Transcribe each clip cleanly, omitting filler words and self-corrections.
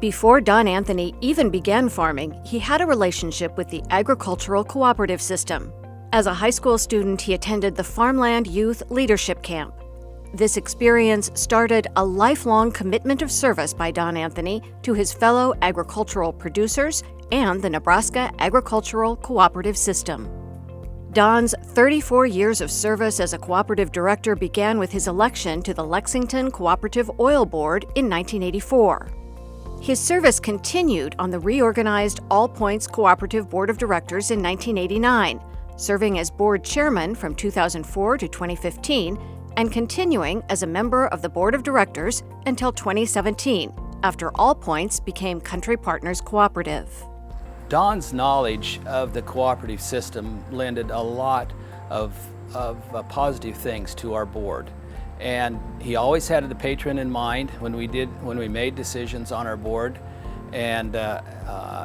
Before Don Anthony even began farming, he had a relationship with the agricultural cooperative system. As a high school student, he attended the Farmland Youth Leadership Camp. This experience started a lifelong commitment of service by Don Anthony to his fellow agricultural producers and the Nebraska agricultural cooperative system. Don's 34 years of service as a cooperative director began with his election to the Lexington Cooperative Oil Board in 1984. His service continued on the reorganized All Points Cooperative Board of Directors in 1989, serving as board chairman from 2004 to 2015, and continuing as a member of the board of directors until 2017, after All Points became Country Partners Cooperative. Don's knowledge of the cooperative system lended a lot of positive things to our board. And he always had the patron in mind when we made decisions on our board. And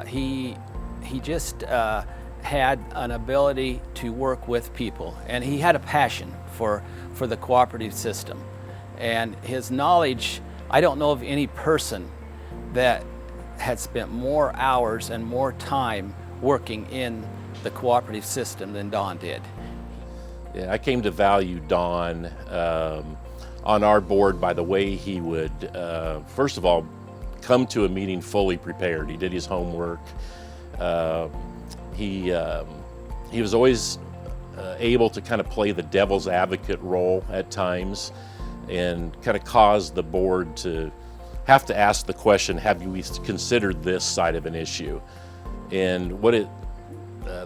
he just had an ability to work with people, and he had a passion for the cooperative system. And his knowledge, I don't know of any person that had spent more hours and more time working in the cooperative system than Don did. Yeah, I came to value Don on our board by the way he would, first of all, come to a meeting fully prepared. He did his homework. He was always able to kind of play the devil's advocate role at times and kind of cause the board to have to ask the question, have you considered this side of an issue? And what it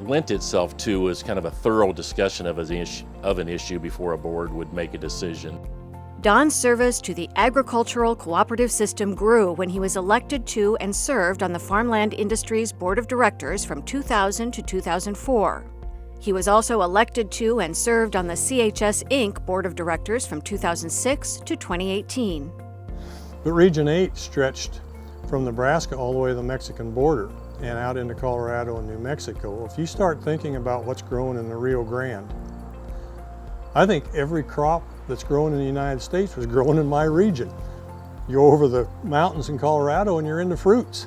lent itself to was kind of a thorough discussion of an issue before a board would make a decision. Don's service to the agricultural cooperative system grew when he was elected to and served on the Farmland Industries Board of Directors from 2000 to 2004. He was also elected to and served on the CHS Inc. Board of Directors from 2006 to 2018. But Region 8 stretched from Nebraska all the way to the Mexican border and out into Colorado and New Mexico. If you start thinking about what's growing in the Rio Grande, I think every crop that's grown in the United States was grown in my region. You go over the mountains in Colorado and you're into fruits.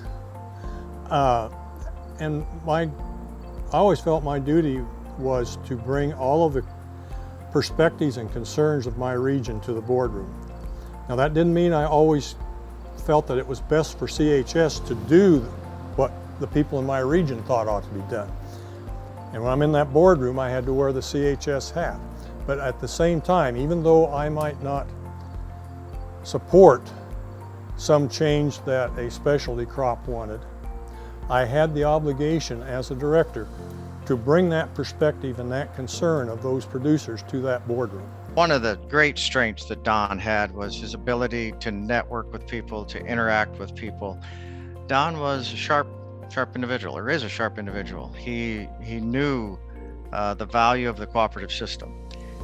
And I always felt my duty was to bring all of the perspectives and concerns of my region to the boardroom. Now that didn't mean I always felt that it was best for CHS to do what the people in my region thought ought to be done. And when I'm in that boardroom, I had to wear the CHS hat. But at the same time, even though I might not support some change that a specialty crop wanted, I had the obligation as a director to bring that perspective and that concern of those producers to that boardroom. One of the great strengths that Don had was his ability to network with people, to interact with people. Don was a sharp individual, or is a sharp individual. He knew the value of the cooperative system,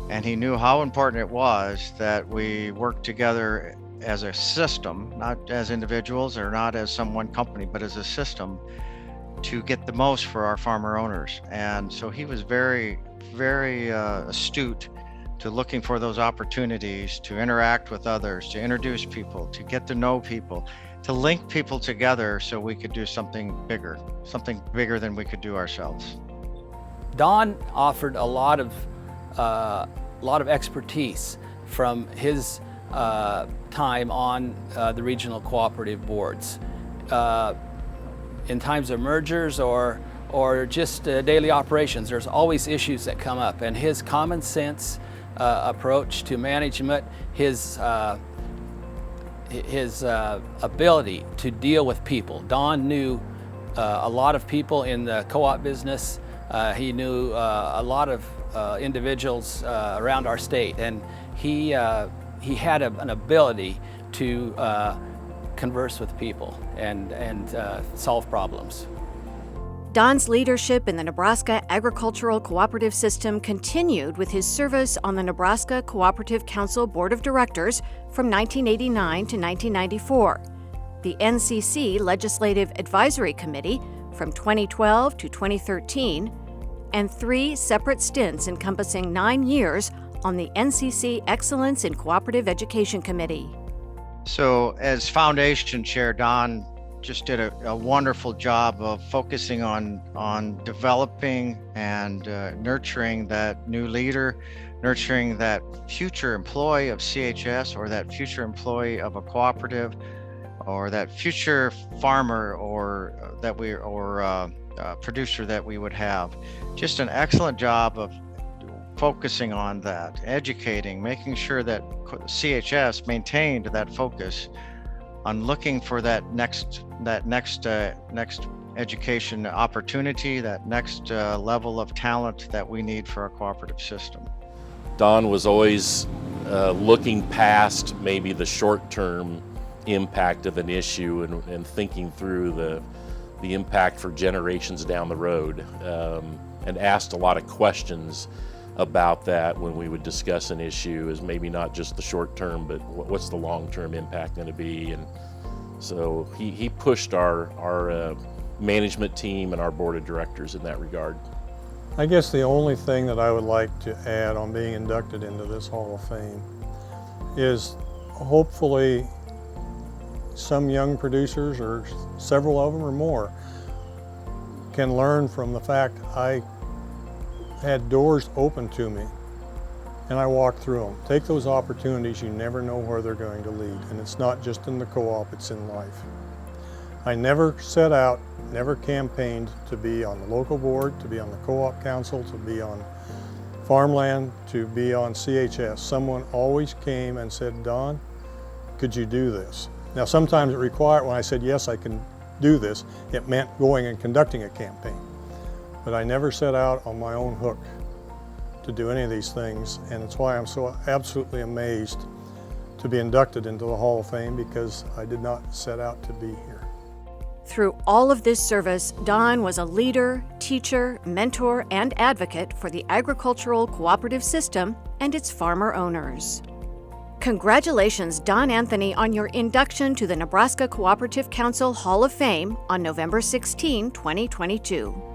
and he knew how important it was that we work together as a system, not as individuals or not as some one company, but as a system to get the most for our farmer owners. And so he was very, very astute to looking for those opportunities to interact with others, to introduce people, to get to know people, to link people together so we could do something bigger than we could do ourselves. Don offered a lot of expertise from his time on the regional cooperative boards. In times of mergers or just daily operations, there's always issues that come up, and his common sense approach to management, his ability to deal with people. Don knew a lot of people in the co-op business. He knew a lot of individuals around our state, and he had an ability to converse with people and solve problems. Don's leadership in the Nebraska agricultural cooperative system continued with his service on the Nebraska Cooperative Council Board of Directors from 1989 to 1994, the NCC Legislative Advisory Committee from 2012 to 2013, and 3 separate stints encompassing 9 years on the NCC Excellence in Cooperative Education Committee. So as foundation chair, Don just did a wonderful job of focusing on developing and nurturing that new leader, nurturing that future employee of CHS or that future employee of a cooperative or that future farmer or producer that we would have. Just an excellent job of focusing on that, educating, making sure that CHS maintained that focus on looking for that next education opportunity, that next level of talent that we need for our cooperative system. Don was always looking past maybe the short-term impact of an issue and thinking through the impact for generations down the road, and asked a lot of questions about that when we would discuss an issue, is maybe not just the short term, but what's the long-term impact going to be. And so he pushed our management team and our board of directors in that regard. I guess the only thing that I would like to add on being inducted into this Hall of Fame is hopefully some young producers, or several of them or more, can learn from the fact I had doors open to me and I walked through them. Take those opportunities, you never know where they're going to lead. And it's not just in the co-op, it's in life. I never set out, never campaigned to be on the local board, to be on the co-op council, to be on farmland, to be on CHS. Someone always came and said, Don, could you do this? Now sometimes it required, when I said yes, I can do this, it meant going and conducting a campaign. But I never set out on my own hook to do any of these things, and it's why I'm so absolutely amazed to be inducted into the Hall of Fame, because I did not set out to be here. Through all of this service, Don was a leader, teacher, mentor, and advocate for the agricultural cooperative system and its farmer owners. Congratulations, Don Anthony, on your induction to the Nebraska Cooperative Council Hall of Fame on November 16, 2022.